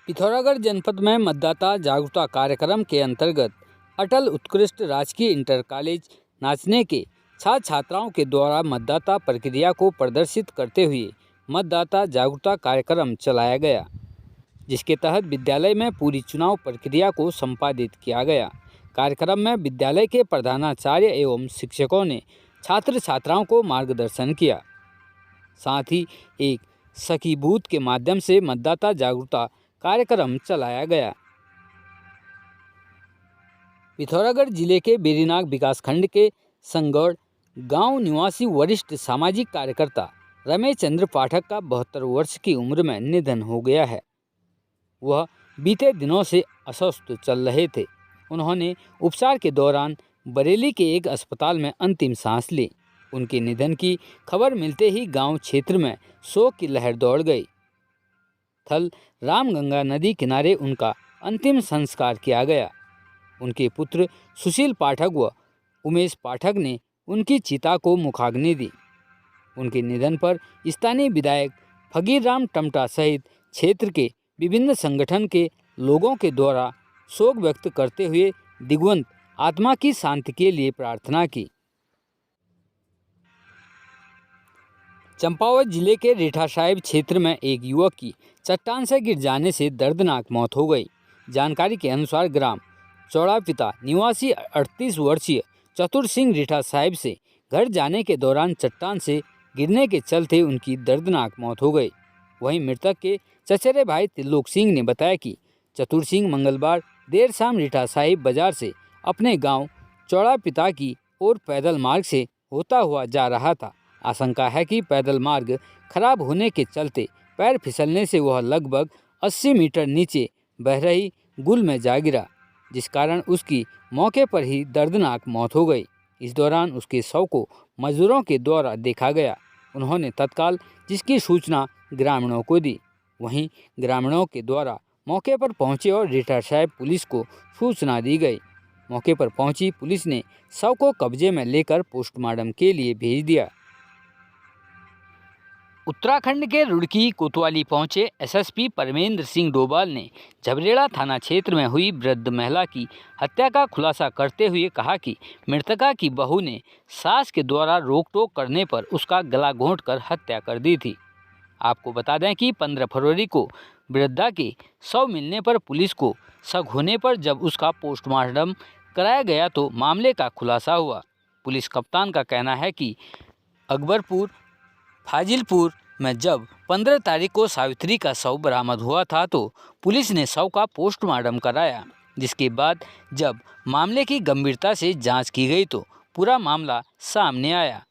पिथौरागढ़ जनपद में मतदाता जागरूकता कार्यक्रम के अंतर्गत अटल उत्कृष्ट राजकीय इंटर कॉलेज नाचने के छात्र छात्राओं के द्वारा मतदाता प्रक्रिया को प्रदर्शित करते हुए मतदाता जागरूकता कार्यक्रम चलाया गया, जिसके तहत विद्यालय में पूरी चुनाव प्रक्रिया को संपादित किया गया। कार्यक्रम में विद्यालय के प्रधानाचार्य एवं शिक्षकों ने छात्र छात्राओं को मार्गदर्शन किया। साथ ही एक सखी बूथ के माध्यम से मतदाता जागरूकता कार्यक्रम चलाया गया। पिथौरागढ़ जिले के बेरीनाग विकासखंड के संगौड़ गांव निवासी वरिष्ठ सामाजिक कार्यकर्ता रमेश चंद्र पाठक का 72 वर्ष की उम्र में निधन हो गया है। वह बीते दिनों से अस्वस्थ चल रहे थे। उन्होंने उपचार के दौरान बरेली के एक अस्पताल में अंतिम सांस ली। उनके निधन की खबर मिलते ही गांव क्षेत्र में शोक की लहर दौड़ गई। थल रामगंगा नदी किनारे उनका अंतिम संस्कार किया गया। उनके पुत्र सुशील पाठक व उमेश पाठक ने उनकी चिता को मुखाग्नि दी। उनके निधन पर स्थानीय विधायक फकीर राम टमटा सहित क्षेत्र के विभिन्न संगठन के लोगों के द्वारा शोक व्यक्त करते हुए दिवंगत आत्मा की शांति के लिए प्रार्थना की। चंपावत जिले के रीठा साहिब क्षेत्र में एक युवक की चट्टान से गिर जाने से दर्दनाक मौत हो गई। जानकारी के अनुसार ग्राम चौड़ापिता निवासी 38 वर्षीय चतुर सिंह रीठा साहिब से घर जाने के दौरान चट्टान से गिरने के चलते उनकी दर्दनाक मौत हो गई। वहीं मृतक के चचेरे भाई त्रिलोक सिंह ने बताया कि चतुर सिंह मंगलवार देर शाम रीठा साहिब बाजार से अपने गांव चौड़ापिता की ओर पैदल मार्ग से होता हुआ जा रहा था। आशंका है कि पैदल मार्ग खराब होने के चलते पैर फिसलने से वह लगभग 80 मीटर नीचे बह रही गुल में जा गिरा, जिस कारण उसकी मौके पर ही दर्दनाक मौत हो गई। इस दौरान उसके शव को मजदूरों के द्वारा देखा गया। उन्होंने तत्काल जिसकी सूचना ग्रामीणों को दी। वहीं ग्रामीणों के द्वारा मौके पर पहुंचे और रीठा साहिब पुलिस को सूचना दी गई। मौके पर पहुंची पुलिस ने शव को कब्जे में लेकर पोस्टमार्टम के लिए भेज दिया। उत्तराखंड के रुड़की कोतवाली पहुंचे एसएसपी परमेंद्र सिंह डोभाल ने झबरेड़ा थाना क्षेत्र में हुई वृद्ध महिला की हत्या का खुलासा करते हुए कहा कि मृतका की बहू ने सास के द्वारा रोक टोक करने पर उसका गला घोंटकर हत्या कर दी थी। आपको बता दें कि 15 फरवरी को वृद्धा के शव मिलने पर पुलिस को शक होने पर जब उसका पोस्टमार्टम कराया गया तो मामले का खुलासा हुआ। पुलिस कप्तान का कहना है कि अकबरपुर फाजिलपुर में जब 15 तारीख को सावित्री का शव बरामद हुआ था तो पुलिस ने शव का पोस्टमार्टम कराया, जिसके बाद जब मामले की गंभीरता से जांच की गई तो पूरा मामला सामने आया।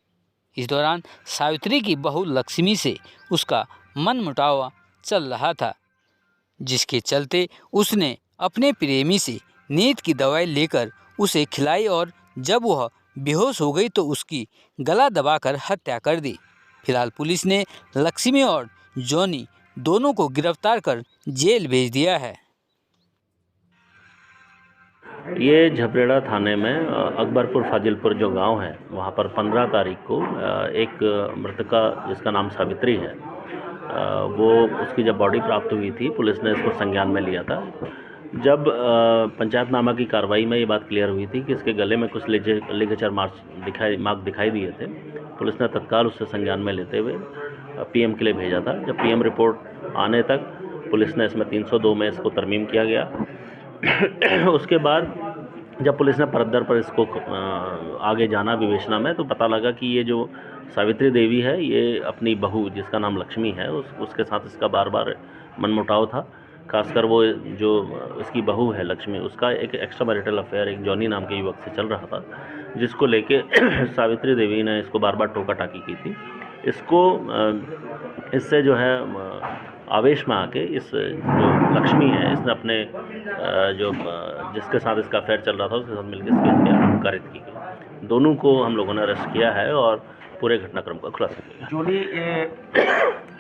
इस दौरान सावित्री की बहू लक्ष्मी से उसका मनमुटाव चल रहा था, जिसके चलते उसने अपने प्रेमी से नींद की दवाई लेकर उसे खिलाई और जब वह बेहोश हो गई तो उसकी गला दबाकर हत्या कर दी। फिलहाल पुलिस ने लक्ष्मी और जॉनी दोनों को गिरफ्तार कर जेल भेज दिया है। ये झबरेड़ा थाने में अकबरपुर फाजिलपुर जो गांव है वहाँ पर 15 तारीख को एक मृतका जिसका नाम सावित्री है वो उसकी जब बॉडी प्राप्त हुई थी पुलिस ने इसको संज्ञान में लिया था। जब पंचायतनामा की कार्रवाई में ये बात क्लियर हुई थी कि इसके गले में कुछ लिगेचर मार्क दिखाई दिए थे, पुलिस ने तत्काल उससे संज्ञान में लेते हुए पीएम के लिए भेजा था। जब पीएम रिपोर्ट आने तक पुलिस ने इसमें 302 में इसको तरमीम किया गया। उसके बाद जब पुलिस ने परत पर इसको आगे जाना विवेचना में तो पता लगा कि ये जो सावित्री देवी है ये अपनी बहू जिसका नाम लक्ष्मी है उसके साथ इसका बार बार मनमुटाव था। खासकर वो जो इसकी बहू है लक्ष्मी उसका एक एक्स्ट्रा मैरिटल अफेयर एक जॉनी नाम के युवक से चल रहा था, जिसको लेके सावित्री देवी ने इसको बार बार टोका टाकी की थी। इसको इससे जो है आवेश में आके इस जो लक्ष्मी है इसने अपने जो जिसके साथ इसका अफेयर चल रहा था उसके साथ मिलकर इसकी हत्या कारित की गई। दोनों को हम लोगों ने अरेस्ट किया है और पूरे घटनाक्रम का खुलासा किया। जोली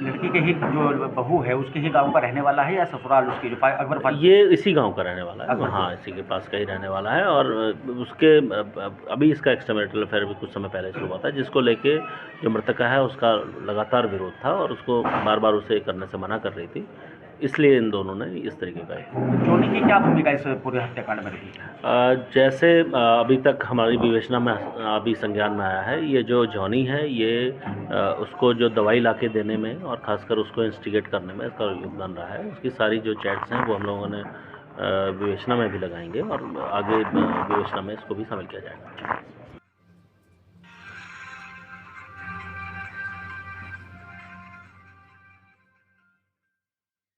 लड़की के ही जो बहू है उसके ही गांव का रहने वाला है या ससुराल उसकी जो अकबर? ये इसी गांव का रहने वाला है, हाँ इसी के पास का ही रहने वाला है। और उसके अभी इसका एक्स्ट्रा मैरिटल अफेयर भी कुछ समय पहले शुरू हुआ था, जिसको लेके जो मृतका है उसका लगातार विरोध था और उसको बार बार उसे करने से मना कर रही थी। इसलिए इन दोनों ने इस तरीके का जोनी की क्या भूमिका इस पूरे हत्याकांड में रही? जैसे अभी तक हमारी विवेचना में अभी संज्ञान में आया है, ये जो जॉनी है ये उसको जो दवाई लाके देने में और ख़ासकर उसको इंस्टिगेट करने में इसका योगदान रहा है। उसकी सारी जो चैट्स हैं वो हम लोगों ने विवेचना में भी लगाएंगे और आगे विवेचना में इसको भी शामिल किया जाएगा।